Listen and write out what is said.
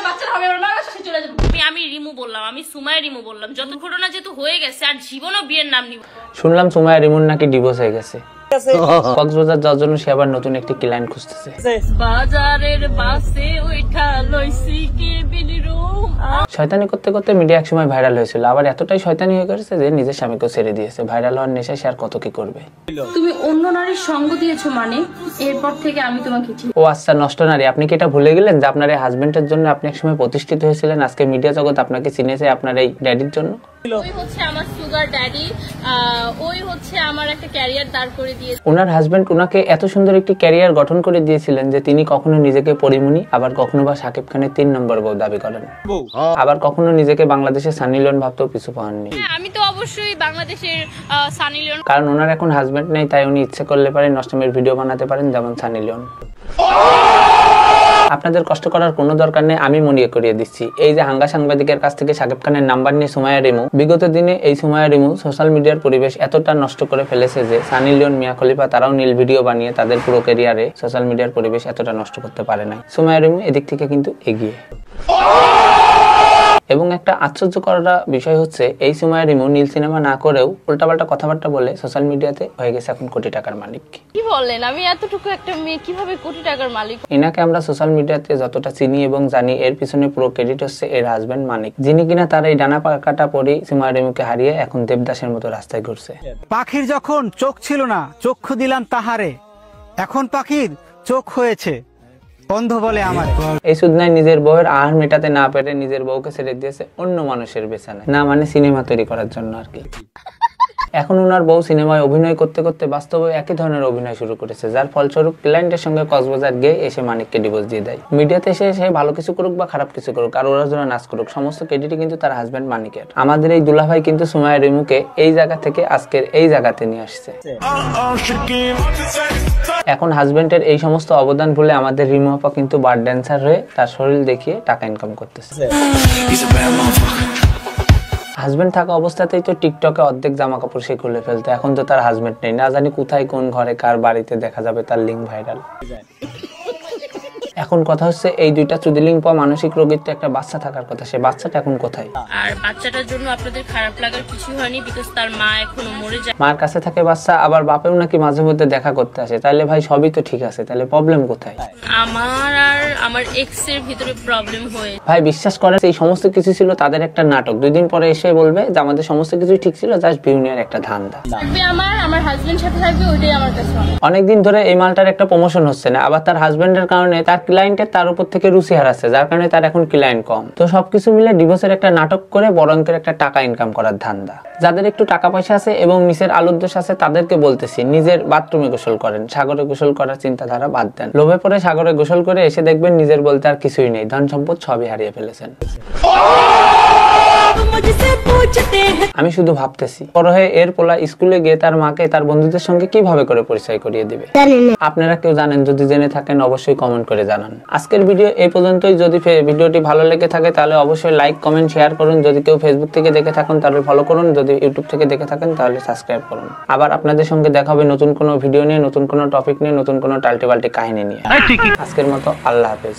বাচ্চা হবে ওর মা কাছে চলে যাবে। আমি রিমু বললাম, আমি সুমাইয়া রিমু বললাম। যত ঘটনা যেহেতু হয়ে গেছে আর জীবনও বিয়ের নাম নিব। শুনলাম সুমাইয়া রিমুর নাকি ডিভোর্স হয়ে গেছে। কক্সবাজার যাওয়ার জন্য সে আবার নতুন একটি ক্লায়েন্ট খুঁজতেছে। বাজারের বাসে ওইটা লইছি কেবিন রুম। শয়তানি করতে করতে মিডিয়া একসময় ভাইরাল হয়েছিল, আবার এতটাই শয়তানি হয়ে গেছে যে নিজের স্বামীকেও ছেড়ে দিয়েছে। ভাইরাল হওয়ার নেশায় সে আর কত কি করবে। তুমি অন্য নারীর সঙ্গ দিয়েছো মানে এরপর থেকে আমি তোমাকে চিনি। ও আচ্ছা, নষ্ট নারী। আপনি কি এটা ভুলে গেলেন যে আপনার এই হাজবেন্ডের জন্য আপনি একসময় প্রতিষ্ঠিত হয়েছিলেন? আজকে মিডিয়া জগৎ আপনাকে চিনেছে আপনার এই ড্যাডির জন্য। ওই হচ্ছে আমার সুগার ড্যাডি, ওই হচ্ছে আমার একটা ক্যারিয়ার দাঁড় করে দিয়েছে। ওনার হাজবেন্ড ওনাকে এত সুন্দর একটি ক্যারিয়ার গঠন করে দিয়েছিলেন যে তিনি কখনো নিজেকে পরিমণি, আবার কখনো বা শাকিব খানের 3 নম্বর বউ দাবি করেন, আবার কখনো নিজেকে বাংলাদেশের সানি লিওন ভাবতেও পিছু পাননি। আমি তো অবশ্যই বাংলাদেশের সানি লিওন, কারণ ওনার এখন হাজবেন্ড নেই, তাই উনি ইচ্ছে করলে পারেন নষ্টমের ভিডিও বানাতে পারেন, যেমন সানি লিওন। আপনাদের কষ্ট করার কোনো দরকার নেই, আমি মনে করিয়ে দিচ্ছি। এই যে হাঙ্গা সাংবাদিকের কাছ থেকে শাকিব খানের নাম্বার নিয়ে সুমাইয়া রিমু, বিগত দিনে এই সুমাইয়া রিমু সোশ্যাল মিডিয়ার পরিবেশ এতটা নষ্ট করে ফেলেছে যে সানি লিওন, মিয়া খলিফা তারাও নীল ভিডিও বানিয়ে তাদের পুরো ক্যারিয়ারে সোশ্যাল মিডিয়ার পরিবেশ এতটা নষ্ট করতে পারে নাই। সুমাইয়া রিমু এদিক থেকে কিন্তু এগিয়ে। এবং একটা আশ্চর্য করা বিষয় হচ্ছে এই সুমাইয়া রিমু নীল সিনেমা না করেও উল্টাপাল্টা কথাবার্তা বলে সোশ্যাল মিডিয়াতে হয়ে গেছে এখন কোটি টাকার মালিক। কি বলেন? আমি এতটুকু একটা মেয়ে কিভাবে কোটি টাকার মালিক? এনাকে আমরা সোশ্যাল মিডিয়াতে যতটা চিনি এবং জানি, এর পিছনে পুরো ক্রেডিট হচ্ছে এর হাজবেন্ড মানিক, যিনি কিনা তার এই ডানা পাকাটা পরে সুমাইয়া রিমুকে হারিয়ে এখন দেবদাসের মতো রাস্তায় ঘুরছে। পাখির যখন চোখ ছিল না চক্ষু দিলাম তাহারে, এখন পাখির চোখ হয়েছে অন্ধ বলে আমার। এই সুদনায় নিজের বউয়ের আহার মেটাতে না পেরে নিজের বউকে ছেড়ে দিয়েছে অন্য মানুষের বিছানায়, না মানে সিনেমা তৈরি করার জন্য আর কি। এখন ওনার বউ সিনেমায় অভিনয় করতে করতে বাস্তবে একই ধরনের অভিনয় শুরু করেছে, যার ফলস্বরূপ ক্লায়েন্টের সঙ্গে কক্সবাজার গিয়ে এসে মানিককে ডিভোর্স দিয়ে দেয়। মিডিয়াতে এসে সে ভালো কিছু করুক বা খারাপ কিছু করুক আর ওরা জন্য নাচ করুক, সমস্ত ক্রেডিটই কিন্তু তার হাজবেন্ড মানিকের। আমাদের এই দুলাভাই কিন্তু সুমাইয়া রিমুকে এই জায়গা থেকে আজকের এই জায়গাতে নিয়ে আসছে। এখন হাজবেন্ডের এই সমস্ত অবদান ভুলে আমাদের রিমু আপা কিন্তু বার ড্যান্সার হয়ে তার শরীর দেখিয়ে টাকা ইনকাম করতেছে। হাজবেন্ড থাকা অবস্থাতেই তো টিকটকে অর্ধেক জামা কাপড় সে খুলে ফেলতো, এখন তো তার হাজবেন্ড নেই, না জানি কোথায় কোন ঘরে কার বাড়িতে দেখা যাবে তার লিঙ্ক ভাইরাল। এখন কথা হচ্ছে এই দুইটা চুদিলিং পাওয়া মানসিক রোগীর তো একটা বাচ্চা থাকার কথা, সে বাচ্চাটা এখন কোথায়? আর বাচ্চাটার জন্য আপনাদের খারাপ লাগার কিছু হয়নি, বিকজ তার মা এখনো মরে যায়। মার কাছে থাকে বাচ্চা, আবার বাপেও নাকি মাঝে মধ্যে দেখা করতে আসে, তাহলে ভাই সবই তো ঠিক আছে, তাহলে প্রবলেম কোথায়? আমার আর আমার এক্স এর ভিতরে প্রবলেম হয়ে। ভাই বিশ্বাস করেন এই সমস্ত কিছু ছিল তাদের একটা নাটক, 2 দিন পরে এসে বলবে যে আমাদের সমস্ত কিছু ঠিক ছিল, জাস্ট ভিউ নেওয়ার একটা ধান্দা। থাকবে আমার হাজবেন্ড সাথে থাকবে, ওইটাই আমার কাছে অনেকদিন ধরে এই মালটার একটা প্রমোশন হচ্ছে না, আবার তার হাজবেন্ডের কারণে তার ক্লায়েন্টের তার উপর থেকে রুচি হারাচ্ছে, যার কারণে তার এখন ক্লায়েন্ট কম। তো সবকিছু মিলে ডিভোর্সের একটা নাটক করে বড় অঙ্কের একটা টাকা ইনকাম করার ধান্দা। যাদের একটু টাকা পয়সা আছে এবং নিচের আলুর দোষ আছে তাদেরকে বলতেছি, নিজের বাথরুমে গোসল করেন, সাগরে গোসল করার চিন্তাধারা বাদ দেন। লোভে পড়ে সাগরে গোসল করে এসে দেখবেন নিজের বলতে আর কিছুই নেই, ধন সম্পদ সবই হারিয়ে ফেলেছেন। আমি শুধু ভাবতেছি বড় হয়ে এর পোলা স্কুলে গিয়ে তার মাকে তার বন্ধুদের সঙ্গে কিভাবে করে পরিচয় করিয়ে দিবে। আপনারা কেউ জানেন? যদি জেনে থাকেন অবশ্যই কমেন্ট করে জানান। আজকের ভিডিও এই পর্যন্তই। যদি ভিডিওটি ভালো লেগে থাকে তাহলে অবশ্যই লাইক, কমেন্ট, শেয়ার করুন। যদি কেউ ফেসবুক থেকে দেখে থাকেন তাহলে ফলো করুন, যদি ইউটিউব থেকে দেখে থাকেন তাহলে সাবস্ক্রাইব করুন। আবার আপনাদের সঙ্গে দেখা হবে নতুন কোনো ভিডিও নিয়ে, নতুন কোনো টপিক নিয়ে, নতুন কোনো টাল্টে পাল্টে কাহিনী নিয়ে। আজকের মতো আল্লাহ হাফেজ।